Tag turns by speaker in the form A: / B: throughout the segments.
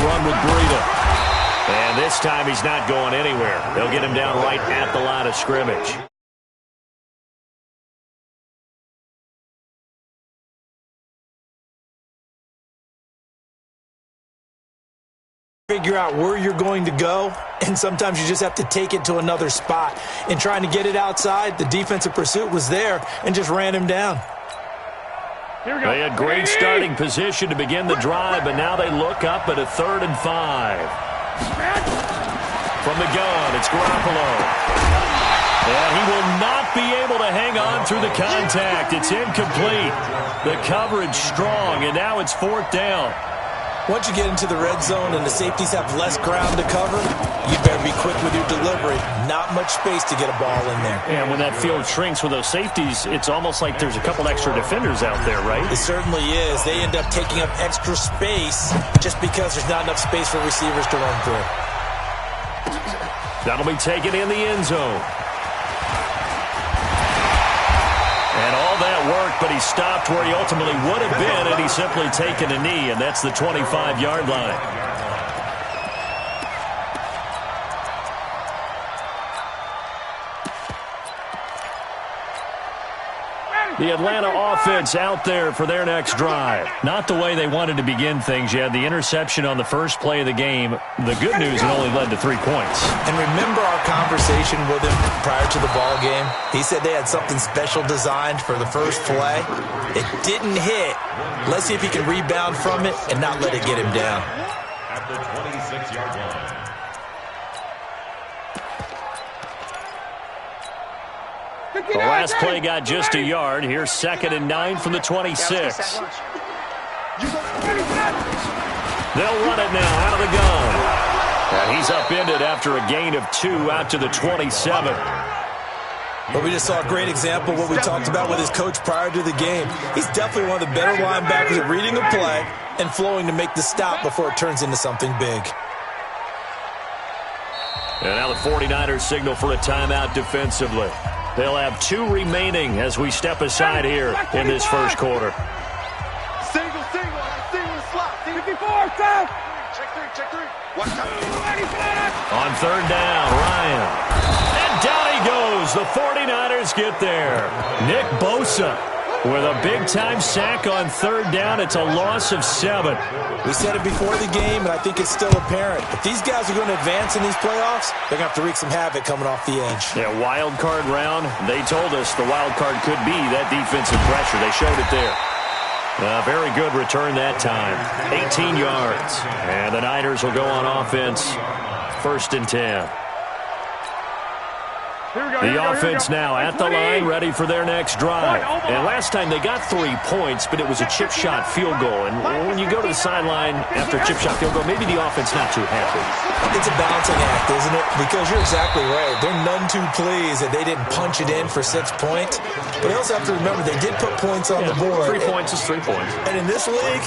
A: run with Breida. And this time he's not going anywhere. They'll get him down right at the line of scrimmage.
B: Figure out where you're going to go, and sometimes you just have to take it to another spot. In trying to get it outside, the defensive pursuit was there and just ran him down.
A: Here we go. They had great starting position to begin the drive, but now they look up at a 3rd and 5. From the gun, it's Garoppolo. And he will not be able to hang on through the contact. It's incomplete. The coverage strong, and now it's 4th down.
B: Once you get into the red zone and the safeties have less ground to cover, you better be quick with your delivery. Not much space to get a ball in there.
A: And when that field shrinks with those safeties, it's almost like there's a couple extra defenders out there, right?
B: It certainly is. They end up taking up extra space just because there's not enough space for receivers to run through.
A: That'll be taken in the end zone. And all that worked, but he stopped where he ultimately would have been, and he's simply taken a knee, and that's the 25-yard line. The Atlanta offense out there for their next drive. Not the way they wanted to begin things. You had the interception on the first play of the game. The good news, it only led to 3 points.
B: And remember our conversation with him prior to the ball game? He said they had something special designed for the first play. It didn't hit. Let's see if he can rebound from it and not let it get him down.
C: At the 26-yard line.
A: The last play got just a yard. Here's 2nd and 9 from the 26. They'll run it now out of the gun. And he's upended after a gain of 2 out to the 27.
B: But we just saw a great example of what we talked about with his coach prior to the game. He's definitely one of the better linebackers at reading a play and flowing to make the stop before it turns into something big.
A: And now the 49ers signal for a timeout defensively. They'll have 2 remaining as we step aside here in this first quarter.
D: Single slot. 54, stop. Check 3. Watch out.
A: On 3rd down, Ryan. And down he goes. The 49ers get there. Nick Bosa with a big-time sack on 3rd down. It's a loss of 7.
B: We said it before the game, and I think it's still apparent. If these guys are going to advance in these playoffs, they're going to have to wreak some havoc coming off the edge.
A: Yeah, wild card round. They told us the wild card could be that defensive pressure. They showed it there. Very good return that time. 18 yards. And the Niners will go on offense. 1st and 10. The offense now at the line, ready for their next drive. And last time they got 3 points, but it was a chip shot field goal. And when you go to the sideline after a chip shot field goal, maybe the offense not too happy.
B: It's a balancing act, isn't it? Because you're exactly right. They're none too pleased that they didn't punch it in for 6 points. But you also have to remember they did put points on the board.
A: 3 points is 3 points.
B: And in this league,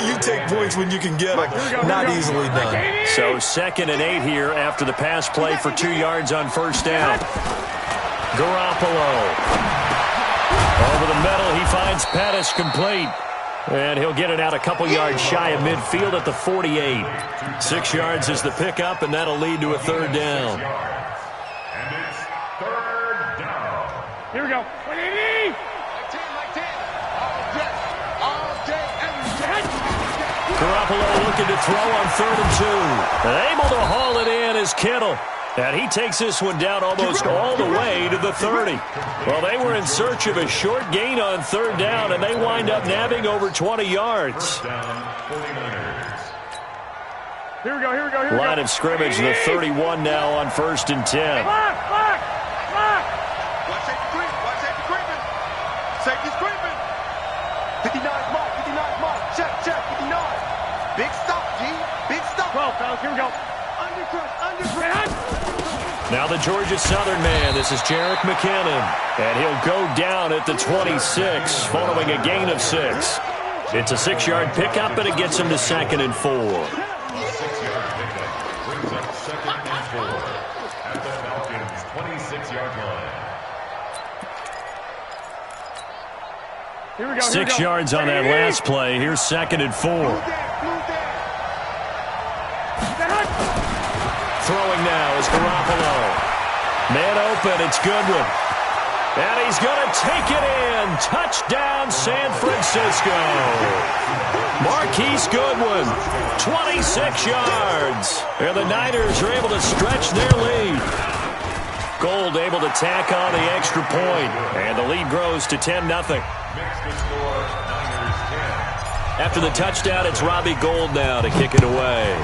B: you take points when you can get them. Not easily done.
A: So 2nd and 8 here after the pass play for 2 yards on 1st down. Garoppolo. Over the middle, he finds Pettis complete. And he'll get it out a couple yards shy of midfield at the 48. 6 yards is the pickup, and that'll lead to a 3rd down.
C: And it's 3rd down.
D: Here we go.
A: Garoppolo looking to throw on 3rd and 2. And able to haul it in is Kittle. And he takes this one down almost all the way to the 30. Well, they were in search of a short gain on 3rd down, and they wind up nabbing over 20 yards.
D: Here we go.
A: Line of scrimmage, the 31 now on 1st and 10.
D: Watch safety creeping. Safety's creeping. 59's mark. Check, 59. Big stop, G. Big stop. 12, fellas, here we go. Under.
A: Now the Georgia Southern man, this is Jerick McKinnon. And he'll go down at the 26 following a gain of 6. It's a 6-yard pickup, and it gets him to 2nd and 4.
C: 6-yard pickup brings up 2nd and 4 at the Falcons' 26-yard line.
D: Here we go.
A: 6 yards on that last play. Here's 2nd and 4. Throwing now is Garoppolo. Man open, it's Goodwin. And he's going to take it in. Touchdown, San Francisco. Marquise Goodwin, 26 yards. And the Niners are able to stretch their lead. Gold able to tack on the extra point. And the lead grows to 10-0. After the touchdown, it's Robbie Gould now to kick it away.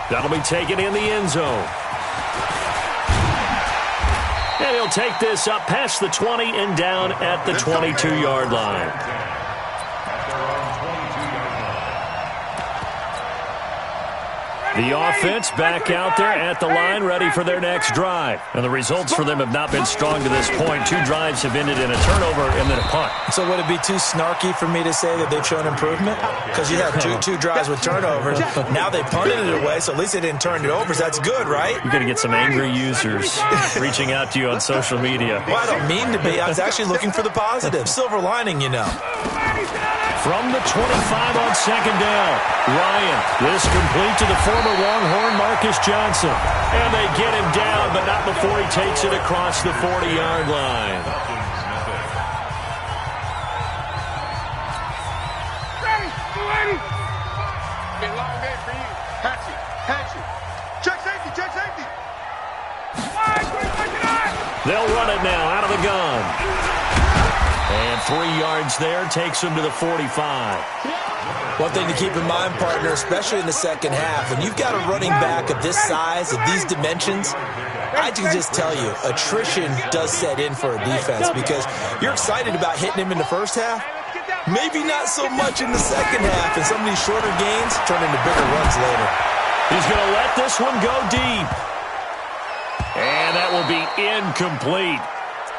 A: That'll be taken in the end zone. And he'll take this up past the 20 and down at the 22-yard line. The offense back out there at the line, ready for their next drive. And the results for them have not been strong to this point. 2 drives have ended in a turnover and then a punt.
B: So would it be too snarky for me to say that they've shown improvement? Because you have two drives with turnovers. Now they punted it away, so at least they didn't turn it over. So that's good, right?
A: You're going to get some angry users reaching out to you on social media.
B: Well, I don't mean to be. I was actually looking for the positive. Silver lining, you know.
A: From the 25 on second down, Ryan, this complete to the former Longhorn Marcus Johnson. And they get him down, but not before he takes it across the 40-yard line.
D: Ready. Been a long day for you. Hatch it. Check safety.
A: They'll run it now out of the gun. And 3 yards there takes him to the 45.
B: One thing to keep in mind, partner, especially in the second half, when you've got a running back of this size, of these dimensions, I can just tell you, attrition does set in for a defense because you're excited about hitting him in the first half. Maybe not so much in the second half, and some of these shorter gains turn into bigger runs later.
A: He's going to let this one go deep. And that will be incomplete.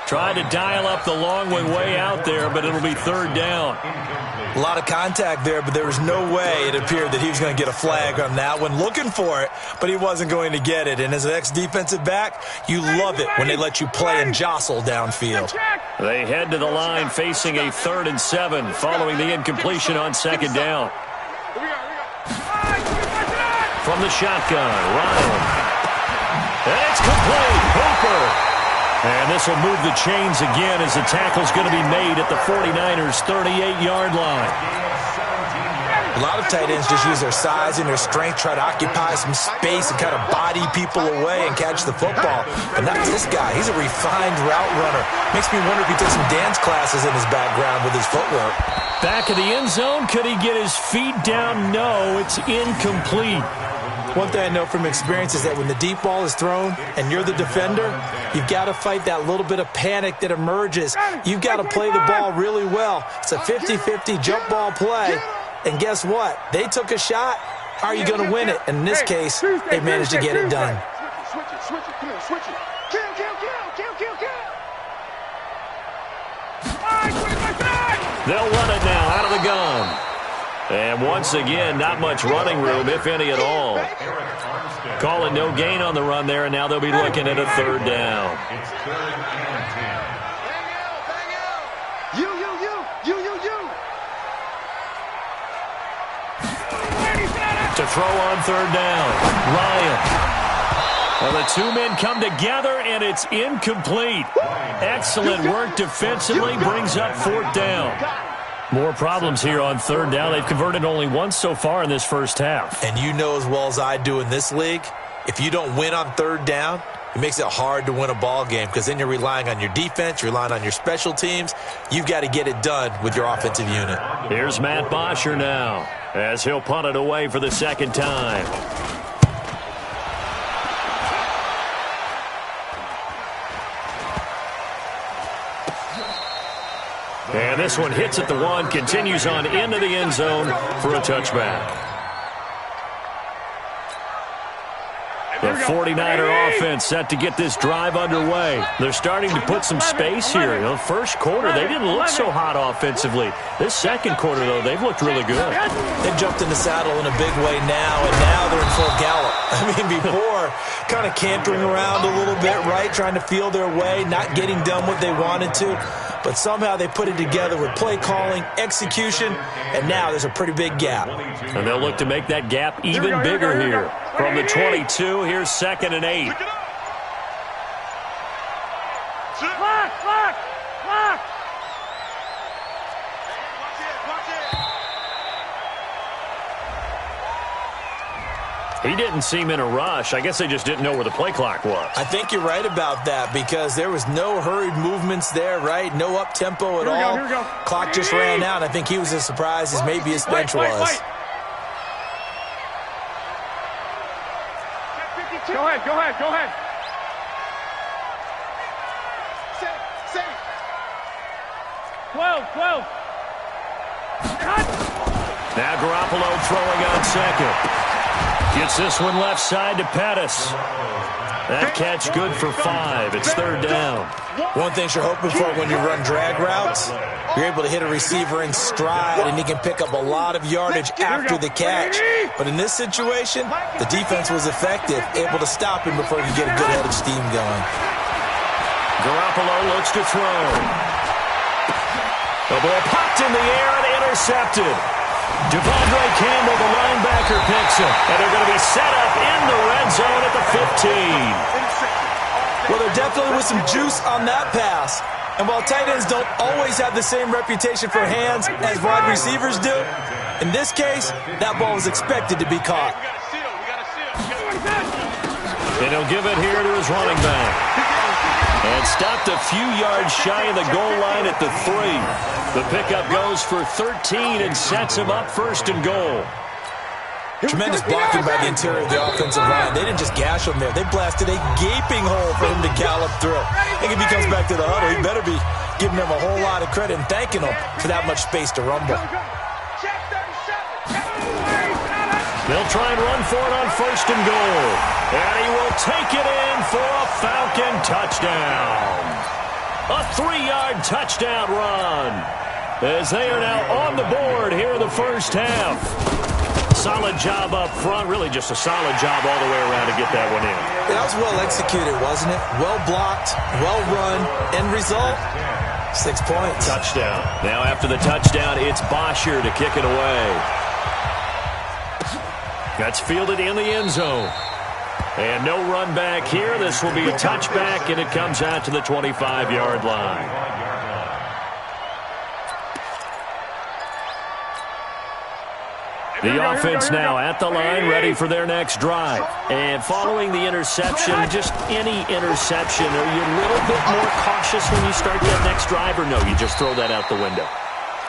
A: Tried to dial up the long one way out there, but it'll be third down.
B: A lot of contact there, but there was no way it appeared that he was going to get a flag on that one. Looking for it, but he wasn't going to get it. And as an ex-defensive back, you love it when they let you play and jostle downfield.
A: They head to the line facing a 3rd and 7 following the incompletion on second down. From the shotgun, Ryan. And it's complete. Hooper. And this will move the chains again as the tackle's going to be made at the 49ers' 38-yard line.
B: A lot of tight ends just use their size and their strength, try to occupy some space and kind of body people away and catch the football. But not this guy. He's a refined route runner. Makes me wonder if he took some dance classes in his background with his footwork.
A: Back of the end zone. Could he get his feet down? No, it's incomplete.
B: One thing I know from experience is that when the deep ball is thrown and you're the defender, you've got to fight that little bit of panic that emerges. You've got to play the ball really well. It's a 50-50 jump ball play. And guess what? They took a shot. How are you going to win it? And in this case, they managed to get it done.
D: Switch it. Come on, switch it. Kill.
A: They'll run it now out of the gun. And once again, not much running room, if any at all. Calling no gain on the run there, and now they'll be looking at a 3rd down.
C: It's 3rd and 10.
D: You.
A: To throw on 3rd down, Ryan. Well, the 2 men come together, and it's incomplete. Excellent work defensively, brings up 4th down. More problems here on 3rd down. They've converted only once so far in this first half.
B: And you know as well as I do in this league, if you don't win on 3rd down, it makes it hard to win a ball game because then you're relying on your defense, you're relying on your special teams. You've got to get it done with your offensive unit.
A: Here's Matt Bosher now as he'll punt it away for the 2nd time. And this one hits at the 1, continues on into the end zone for a touchback. The 49er offense set to get this drive underway. They're starting to put some space here. You know, first quarter, they didn't look so hot offensively. This second quarter, though, they've looked really good.
B: They've jumped in the saddle in a big way now, and now they're in full gallop. I mean, before, kind of cantering around a little bit, right, trying to feel their way, not getting done what they wanted to. but somehow they put it together with play calling, execution, and now there's a pretty big gap.
A: And they'll look to make that gap even bigger here. From the 22, here's 2nd and 8. He didn't seem in a rush. I guess they just didn't know where the play clock was.
B: I think you're right about that because there was no hurried movements there, right? No up-tempo at all.
D: Here we go.
B: Clock just ran out. I think he was as surprised as maybe his bench was.
D: Go ahead. Say. 12.
A: Now Garoppolo throwing on second. Gets this one left side to Pettis. That catch good for 5. It's 3rd down.
B: One thing you're hoping for when you run drag routes, you're able to hit a receiver in stride, and he can pick up a lot of yardage after the catch. But in this situation, the defense was effective, able to stop him before he could get a good head of steam going.
A: Garoppolo looks to throw. The ball popped in the air and intercepted. Devondre Campbell, the linebacker, picks it. And they're going to be set up in the red zone at the 15.
B: Well, there definitely was some juice on that pass. And while tight ends don't always have the same reputation for hands as wide receivers do, in this case, that ball was expected to be caught.
A: And he'll give it here to his running back. And stopped a few yards shy of the goal line at the 3. The pickup goes for 13 and sets him up 1st and goal.
B: Tremendous blocking by the interior of the offensive line. They didn't just gash him there. They blasted a gaping hole for him to gallop through. I think if he comes back to the huddle, he better be giving them a whole lot of credit and thanking them for that much space to rumble.
A: They'll try and run for it on 1st and goal. And he will take it in for a Falcon touchdown. A 3-yard touchdown run. As they are now on the board here in the first half. Solid job up front. Really just a solid job all the way around to get that one in.
B: That was well executed, wasn't it? Well blocked, well run. End result, 6 points.
A: Touchdown. Now after the touchdown, it's Bosher to kick it away. That's fielded in the end zone. And no run back here. This will be a touchback, and it comes out to the 25-yard line. The offense now at the line, ready for their next drive. And following the interception, just any interception, are you a little bit more cautious when you start that next drive, or no, you just throw that out the window?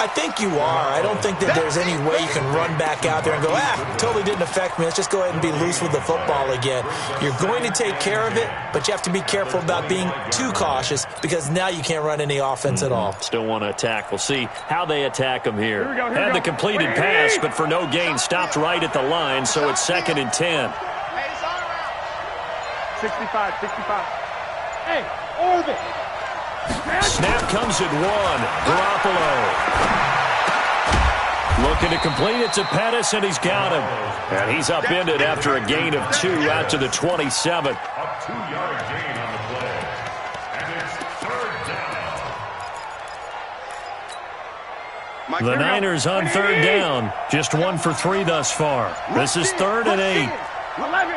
B: I think you are. I don't think that there's any way you can run back out there and go, totally didn't affect me. Let's just go ahead and be loose with the football again. You're going to take care of it, but you have to be careful about being too cautious because now you can't run any offense at all.
A: Still want to attack. We'll see how they attack them here. Had the completed pass, but for no gain, stopped right at the line, so it's 2nd and 10.
D: 65. Hey, orbit.
A: Snap comes at 1. Garoppolo. Looking to complete it to Pettis, and he's got him. And he's upended after a gain of 2 out to the 27.
C: A 2-yard gain on the play. And it's 3rd down.
A: The Niners on 3rd down. Just 1 for 3 thus far. This is 3rd and 8.
D: 11.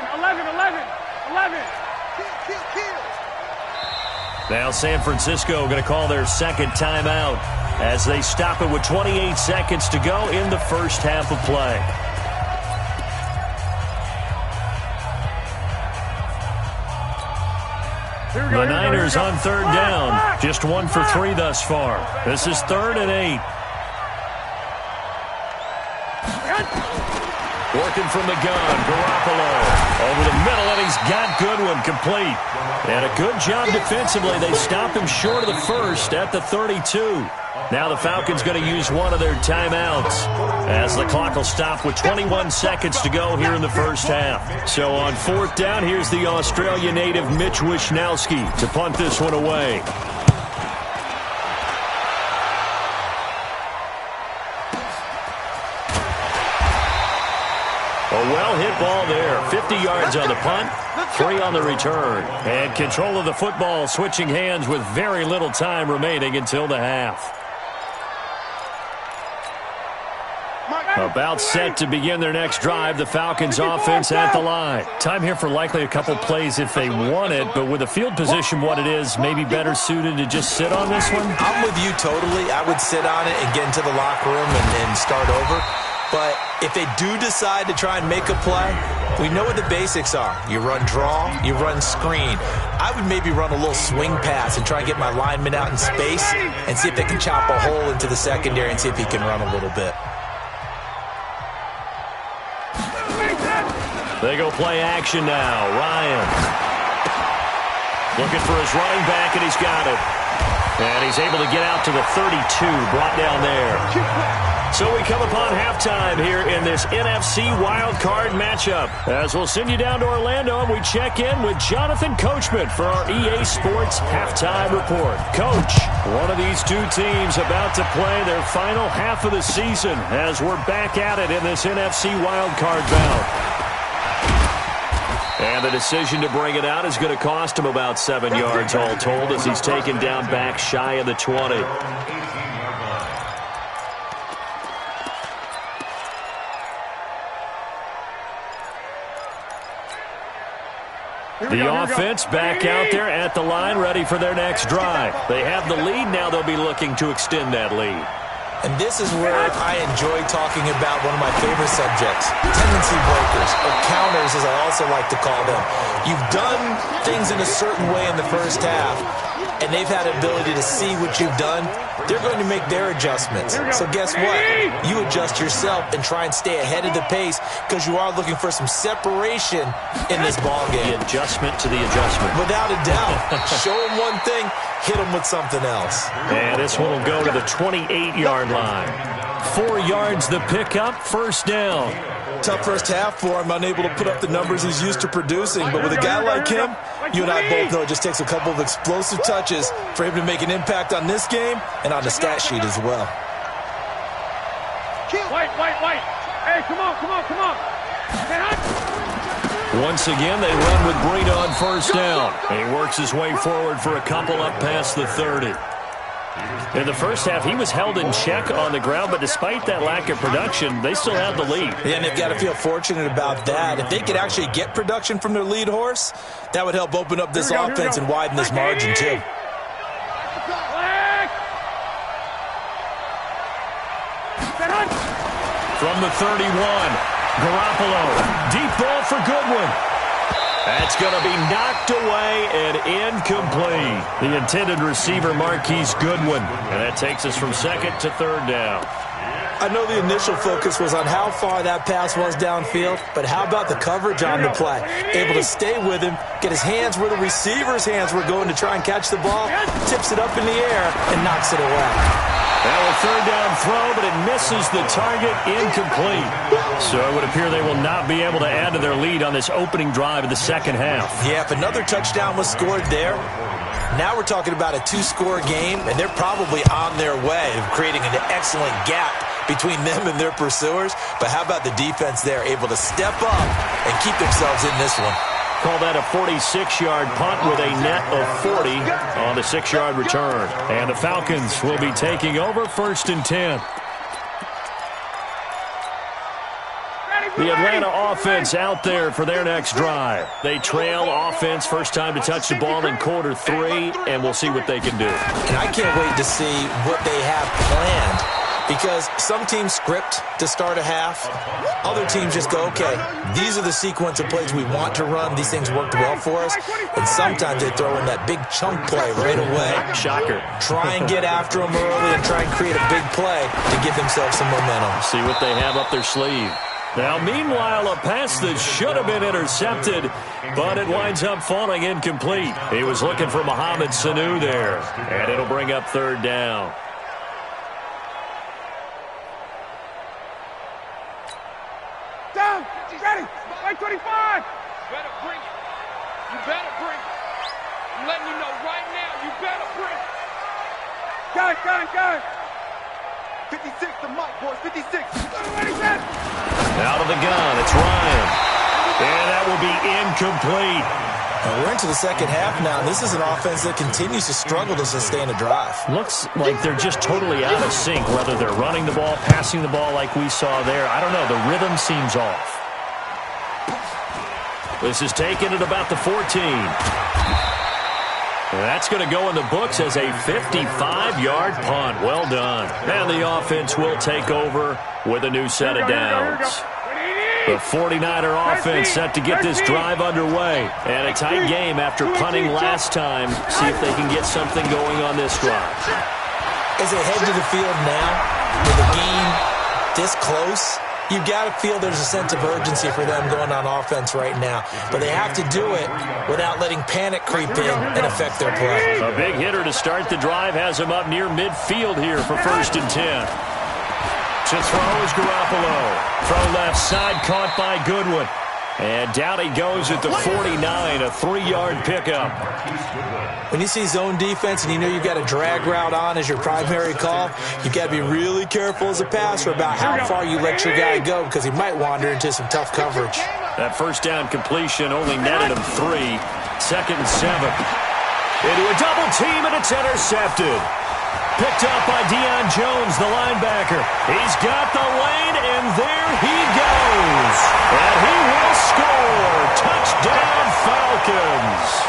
A: Now San Francisco going to call their 2nd timeout as they stop it with 28 seconds to go in the first half of play. The Niners on 3rd down. Just 1 for 3 thus far. This is 3rd and 8. Working from the gun, Garoppolo over the middle, and he's got Goodwin complete. And a good job defensively. They stop him short of the first at the 32. Now the Falcons going to use one of their timeouts as the clock will stop with 21 seconds to go here in the first half. So on 4th down, here's the Australia native Mitch Wishnowsky to punt this one away. A well-hit ball there. 50 yards on the punt, 3 on the return. And control of the football switching hands with very little time remaining until the half. About set to begin their next drive, the Falcons offense at the line. Time here for likely a couple plays if they want it, but with the field position what it is, maybe better suited to just sit on this one?
B: I'm with you totally. I would sit on it and get into the locker room and start over. But if they do decide to try and make a play, we know what the basics are. You run draw, you run screen. I would maybe run a little swing pass and try and get my lineman out in space and see if they can chop a hole into the secondary and see if he can run a little bit.
A: They go play action now. Ryan looking for his running back, and he's got it. And he's able to get out to the 32, brought down there. So we come upon halftime here in this NFC wildcard matchup. As we'll send you down to Orlando, and we check in with Jonathan Coachman for our EA Sports Halftime Report. Coach, one of these two teams about to play their final half of the season as we're back at it in this NFC wildcard bout. And the decision to bring it out is going to cost him about 7 yards all told as he's taken down back shy of the 20. The offense back out there at the line, ready for their next drive. They have the lead. Now they'll be looking to extend that lead.
B: And this is where I enjoy talking about one of my favorite subjects, tendency breakers, or counters as I also like to call them. You've done things in a certain way in the first half, and they've had the ability to see what you've done. They're going to make their adjustments. So guess what? You adjust yourself and try and stay ahead of the pace because you are looking for some separation in this ballgame.
A: The adjustment to the adjustment.
B: Without a doubt. Show them one thing, hit them with something else.
A: And this one will go to the 28-yard line. 4 yards the pickup, first down.
B: Tough first half for him, unable to put up the numbers he's used to producing. But with a guy like him, you and I both know it just takes a couple of explosive touches for him to make an impact on this game and on the stat sheet as well.
D: Wait. Hey, come on.
A: Once again, they run with Breida on first down. And he works his way forward for a couple up past the 30. In the first half, he was held in check on the ground, but despite that lack of production, they still have the lead.
B: Yeah, and they've got to feel fortunate about that. If they could actually get production from their lead horse, that would help open up this offense and widen this margin, too.
A: From the 31, Garoppolo, deep ball for Goodwin. That's going to be knocked away and incomplete. The intended receiver, Marquise Goodwin. And that takes us from second to third down.
B: I know the initial focus was on how far that pass was downfield, but how about the coverage on the play? Able to stay with him, get his hands where the receiver's hands were going to try and catch the ball, tips it up in the air, and knocks it away.
A: Now a third down throw, but it misses the target, incomplete. So it would appear they will not be able to add to their lead on this opening drive of the second half.
B: Yeah, if another touchdown was scored there, now we're talking about a 2-score game, and they're probably on their way of creating an excellent gap between them and their pursuers. But how about the defense there, able to step up and keep themselves in this one?
A: Call that a 46-yard punt with a net of 40 on the 6-yard return. And the Falcons will be taking over first and 10. The Atlanta offense out there for their next drive. They trail offense, first time to touch the ball in quarter 3, and we'll see what they can do.
B: And I can't wait to see what they have planned. Because some teams script to start a half. Other teams just go, okay, these are the sequence of plays we want to run. These things worked well for us. And sometimes they throw in that big chunk play right away.
A: Shocker.
B: Try and get after them early and try and create a big play to give themselves some momentum.
A: See what they have up their sleeve. Now, meanwhile, a pass that should have been intercepted, but it winds up falling incomplete. He was looking for Mohamed Sanu there, and it'll bring up third down.
D: Down! Ready! 25! Better bring it. You better bring it. I'm letting you know right now, you better bring it. Got it. 56 to Mike, boys. 56.
A: Out of the gun. It's Ryan. And that will be incomplete.
B: We're into the second half now. This is an offense that continues to struggle to sustain a drive.
A: Looks like they're just totally out of sync, whether they're running the ball, passing the ball like we saw there. I don't know. The rhythm seems off. This is taken at about the 14. That's going to go in the books as a 55-yard punt. Well done. And the offense will take over with a new set of downs. The 49er offense set to get this drive underway. And a tight game after punting last time. See if they can get something going on this drive.
B: As they head to the field now, with a game this close, you've got to feel there's a sense of urgency for them going on offense right now. But they have to do it without letting panic creep in and affect their play.
A: A big hitter to start the drive has him up near midfield here for 1st and 10. To throw is Garoppolo. Throw left side, caught by Goodwin. And down he goes at the 49, a 3-yard pickup.
B: When you see zone defense and you know you've got a drag route on as your primary call, you've got to be really careful as a passer about how far you let your guy go because he might wander into some tough coverage.
A: That first down completion only netted him 3. 2nd and 7. Into a double team, and it's intercepted. Picked up by Deion Jones, the linebacker. He's got the lane, and there he goes. And he will score. Touchdown, Falcons.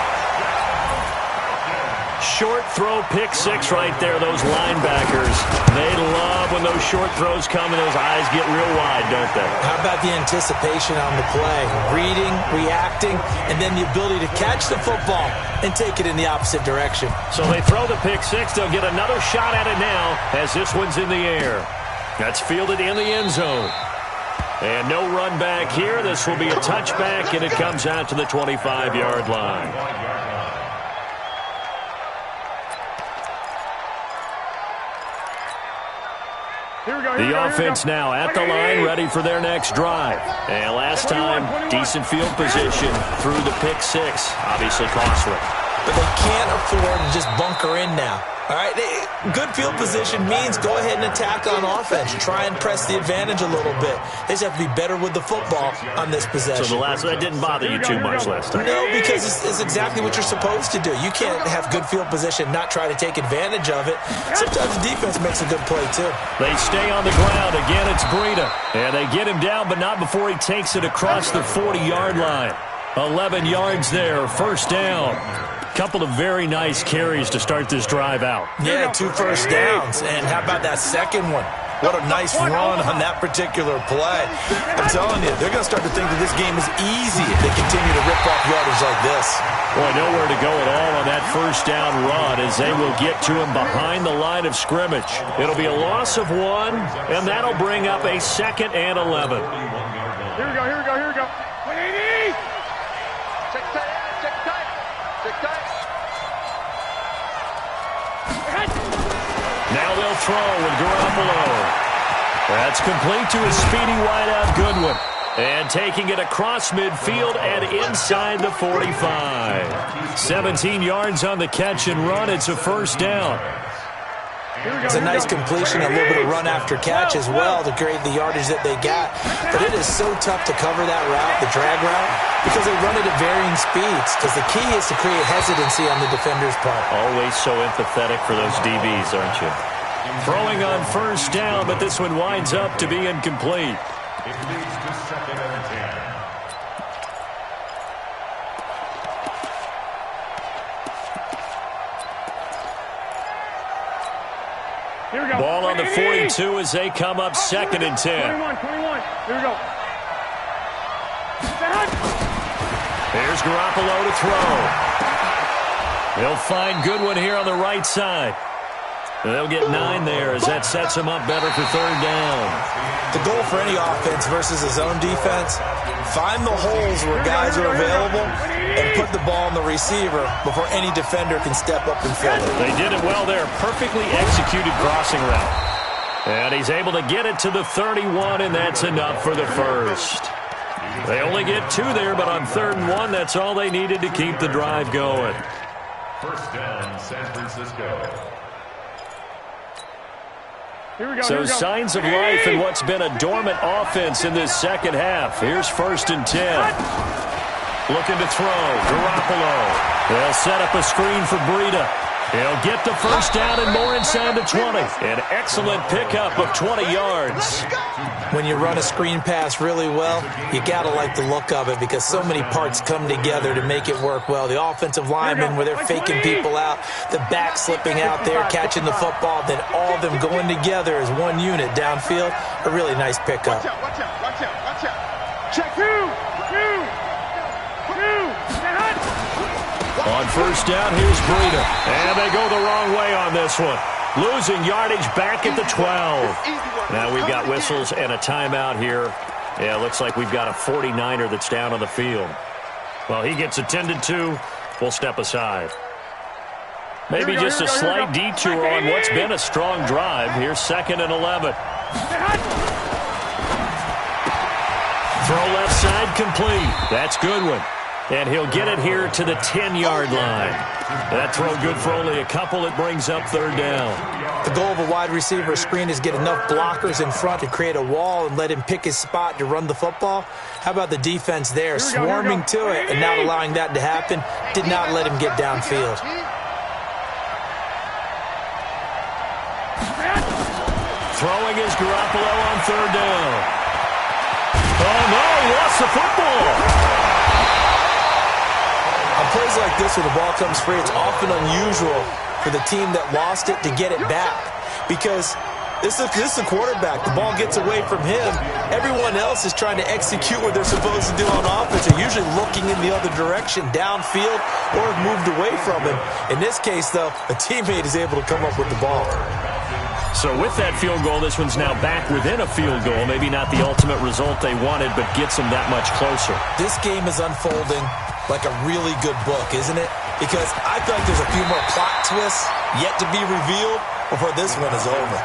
A: Short throw, pick 6 right there, those linebackers. They love when those short throws come and those eyes get real wide, don't they?
B: How about the anticipation on the play? Reading, reacting, and then the ability to catch the football and take it in the opposite direction.
A: So they throw the pick 6. They'll get another shot at it now as this one's in the air. That's fielded in the end zone. And no run back here. This will be a touchback, and it comes out to the 25-yard line. The offense now at the line, ready for their next drive. And last time, decent field position through the pick 6. Obviously costly.
B: But they can't afford to just bunker in now. All right, good field position means go ahead and attack on offense. Try and press the advantage a little bit. They just have to be better with the football on this possession.
A: So that didn't bother you too much last time?
B: No, because it's exactly what you're supposed to do. You can't have good field position, not try to take advantage of it. Sometimes the defense makes a good play, too.
A: They stay on the ground. Again, it's Breida. And they get him down, but not before he takes it across the 40-yard line. 11 yards there, 1st down. Couple of very nice carries to start this drive out.
B: Yeah, 2 first downs. And how about that second one? What a nice run on that particular play. I'm telling you, they're going to start to think that this game is easy if they continue to rip off yardage like this.
A: Boy, nowhere to go at all on that first down run as they will get to him behind the line of scrimmage. It'll be a loss of 1, and that'll bring up a 2nd and 11.
D: Here we go, here we go, here we go. 180! Check tight, check tight, check tight.
A: Now they'll throw with Garoppolo. That's complete to his speedy wideout Goodwin. And taking it across midfield and inside the 45. 17 yards on the catch and run. It's a 1st down.
B: It's a nice completion, a little bit of run after catch as well to create the yardage that they got. But it is so tough to cover that route, the drag route, because they run it at varying speeds. Because the key is to create hesitancy on the defender's part.
A: Always so empathetic for those DBs, aren't you? Throwing on 1st down, but this one winds up to be incomplete.
C: It leads to 2nd and 10.
A: Ball on the 42 as they come up 2nd and 10.
D: 21. Here we go.
A: Here's Garoppolo to throw. They'll find Goodwin here on the right side. They'll get 9 there as that sets them up better for 3rd down.
B: The goal for any offense versus a zone defense, find the holes where guys are available and put the ball on the receiver before any defender can step up and fill it.
A: They did it well there. Perfectly executed crossing route. And he's able to get it to the 31, and that's enough for the 1st. They only get 2 there, but on 3rd and 1, that's all they needed to keep the drive going.
C: 1st down, San Francisco.
A: So signs of life in what's been a dormant offense in this second half. Here's 1st and 10. Looking to throw. Garoppolo. They'll set up a screen for Breida. He'll get the first down and more inside the 20. An excellent pickup of 20 yards.
B: When you run a screen pass really well, you got to like the look of it because so many parts come together to make it work well. The offensive linemen, where they're faking people out, the back slipping out there, catching the football, then all of them going together as one unit downfield. A really nice pickup.
D: Watch out. Check two.
A: On 1st down, here's Breida. And they go the wrong way on this one. Losing yardage back at the 12. Now we've got whistles and a timeout here. Yeah, looks like we've got a 49er that's down on the field. Well, he gets attended to. We'll step aside. Maybe just a slight detour on what's been a strong drive. Here's 2nd and 11. Throw left side complete. That's Goodwin. And he'll get it here to the 10-yard line. That throw good for only a couple. It brings up 3rd down.
B: The goal of a wide receiver screen is get enough blockers in front to create a wall and let him pick his spot to run the football. How about the defense there, swarming to it and not allowing that to happen? Did not let him get downfield.
A: Throwing is Garoppolo on 3rd down. Oh, no, he lost the football.
B: On plays like this where the ball comes free, it's often unusual for the team that lost it to get it back because this is the quarterback. The ball gets away from him. Everyone else is trying to execute what they're supposed to do on offense. They're usually looking in the other direction, downfield, or have moved away from him. In this case, though, a teammate is able to come up with the ball.
A: So with that field goal, this one's now back within a field goal. Maybe not the ultimate result they wanted, but gets them that much closer.
B: This game is unfolding like a really good book, isn't it? Because I feel like there's a few more plot twists yet to be revealed before this one is over.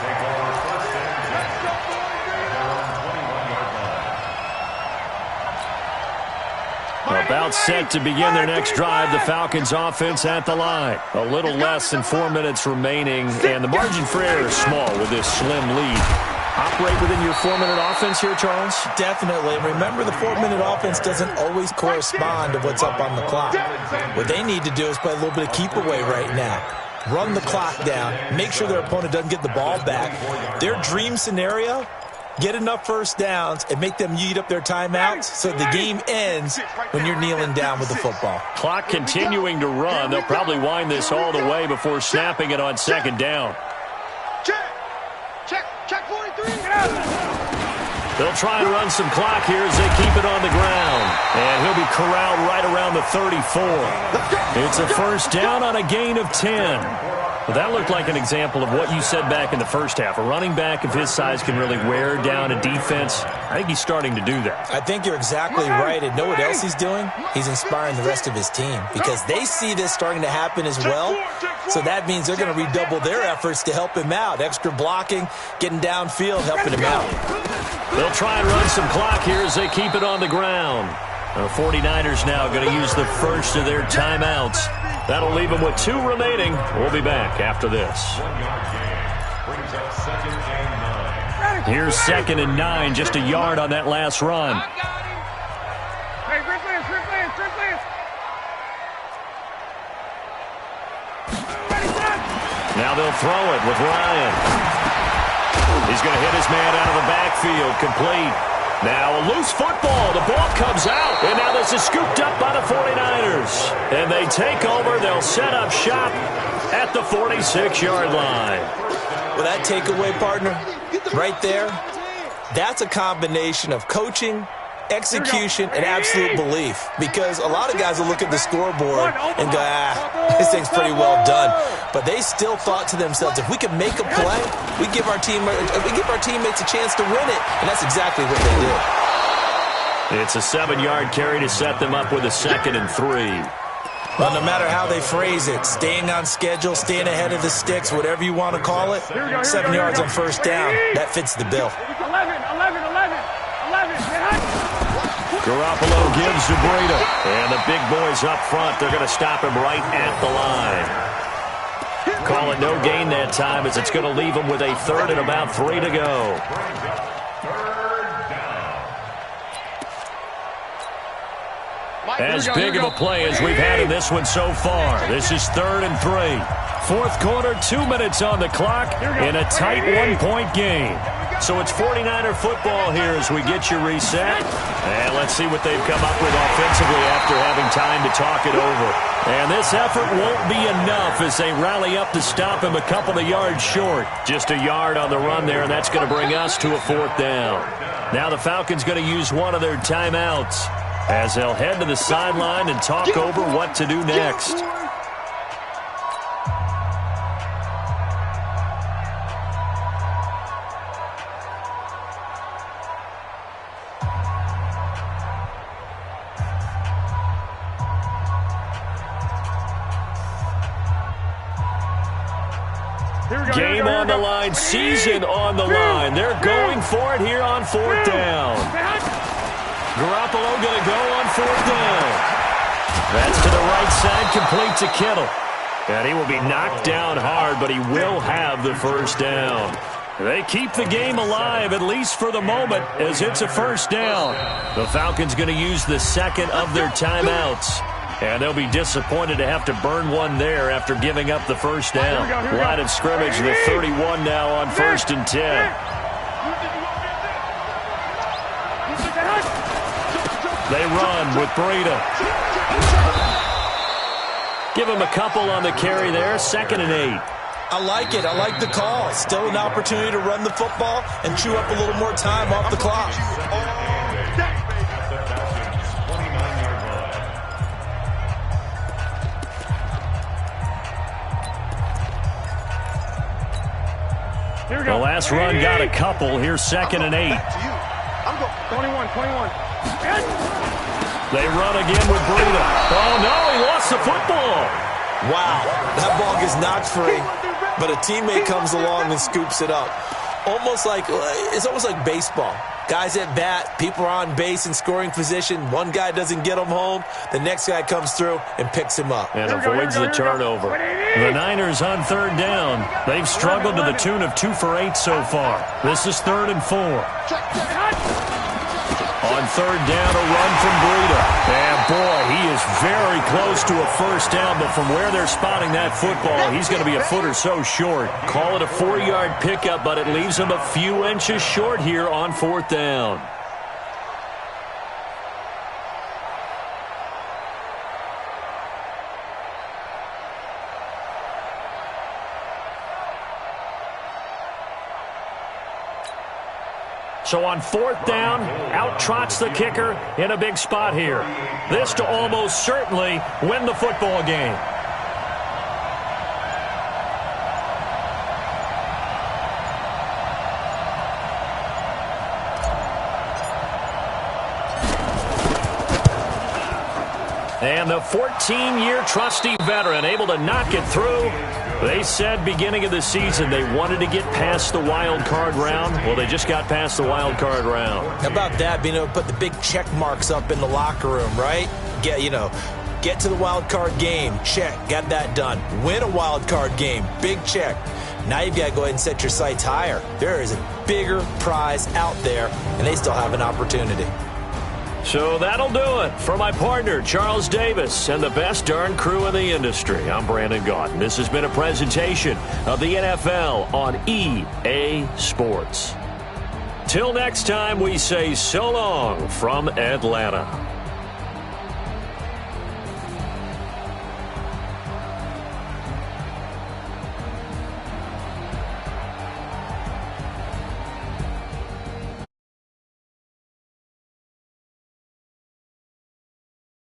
A: About set to begin their next drive, the Falcons offense at the line. A little less than 4 minutes remaining, and the margin for error is small with this slim lead. Operate within your 4-minute offense here, Charles?
B: Definitely. Remember, the 4-minute offense doesn't always correspond to what's up on the clock. What they need to do is play a little bit of keep away right now. Run the clock down. Make sure their opponent doesn't get the ball back. Their dream scenario, get enough first downs and make them eat up their timeouts so the game ends when you're kneeling down with the football.
A: Clock continuing to run. They'll probably wind this all the way before snapping it on 2nd down.
D: Check 43.
A: They'll try and run some clock here as they keep it on the ground. And he'll be corralled right around the 34. It's a first down on a gain of 10. Well, that looked like an example of what you said back in the first half. A running back of his size can really wear down a defense. I think he's starting to do that.
B: I think you're exactly right. And know what else he's doing? He's inspiring the rest of his team because they see this starting to happen as well. So that means they're going to redouble their efforts to help him out. Extra blocking, getting downfield, helping him out.
A: They'll try and run some clock here as they keep it on the ground. The 49ers now going to use the first of their timeouts. That'll leave them with 2 remaining. We'll be back after this. Here's 2nd and 9, just a yard on that last run. Now they'll throw it with Ryan. He's going to hit his man out of the backfield, complete. Now a loose football. The ball comes out. And now this is scooped up by the 49ers. And they take over. They'll set up shop at the 46-yard line.
B: Well, that takeaway, partner, right there, that's a combination of coaching, execution, and absolute belief. Because a lot of guys will look at the scoreboard and go, this thing's pretty well done. But they still thought to themselves, if we can make a play, we give our teammates a chance to win it. And that's exactly what they did.
A: It's a 7-yard carry to set them up with a 2nd and 3.
B: Well, no matter how they phrase it, staying on schedule, staying ahead of the sticks, whatever you want to call it, 7 yards on first down, that fits the bill.
D: 11.
A: Garoppolo gives to Breida. And the big boys up front, they're going to stop him right at the line. call it no gain that time as it's going to leave them with a third and about 3 to go. As big of a play as we've had in this one so far. This is 3rd and 3. Fourth quarter, 2 minutes on the clock in a tight one-point game. So it's 49er football here as we get you reset. And let's see what they've come up with offensively after having time to talk it over. And this effort won't be enough as they rally up to stop him a couple of yards short. Just a yard on the run there, and that's going to bring us to a 4th down. Now the Falcons going to use one of their timeouts as they'll head to the sideline and talk over what to do next. Game on the line, season on the line. They're going for it here on 4th down. Garoppolo going to go on 4th down. That's to the right side, complete to Kittle. And he will be knocked down hard, but he will have the first down. They keep the game alive, at least for the moment, as it's a 1st down. The Falcons going to use the second of their timeouts. And they'll be disappointed to have to burn one there after giving up the first down. Line of scrimmage, the 31 now on 1st and 10. They run with Breida. Give him a couple on the carry there, 2nd and 8.
B: I like it. I like the call. Still an opportunity to run the football and chew up a little more time off the clock.
A: The last run got a couple. Here's 2nd and 8.
D: 21.
A: They run again with Breida. Oh, no, he lost the football.
B: Wow, that ball gets knocked free, but a teammate comes along and scoops it up. It's almost like baseball. Guys at bat, people are on base in scoring position. One guy doesn't get him home. The next guy comes through and picks him up.
A: And avoids the turnover. The Niners on 3rd down. They've struggled to the tune of 2 for 8 so far. This is 3rd and 4. On 3rd down, a run from Breida. And boy, he is very close to a first down, but from where they're spotting that football, he's going to be a foot or so short. Call it a 4-yard pickup, but it leaves him a few inches short here on 4th down. So on 4th down, out trots the kicker in a big spot here. This to almost certainly win the football game. And the 14-year trusty veteran able to knock it through. They said beginning of the season they wanted to get past the wild card round. Well, they just got past the wild card round.
B: How about that, being able to put the big check marks up in the locker room, right? Get to the wild card game, check, got that done. Win a wild card game, big check. Now you've got to go ahead and set your sights higher. There is a bigger prize out there, and they still have an opportunity.
A: So that'll do it. For my partner, Charles Davis, and the best darn crew in the industry, I'm Brandon Gaudin. This has been a presentation of the NFL on EA Sports. Till next time, we say so long from Atlanta.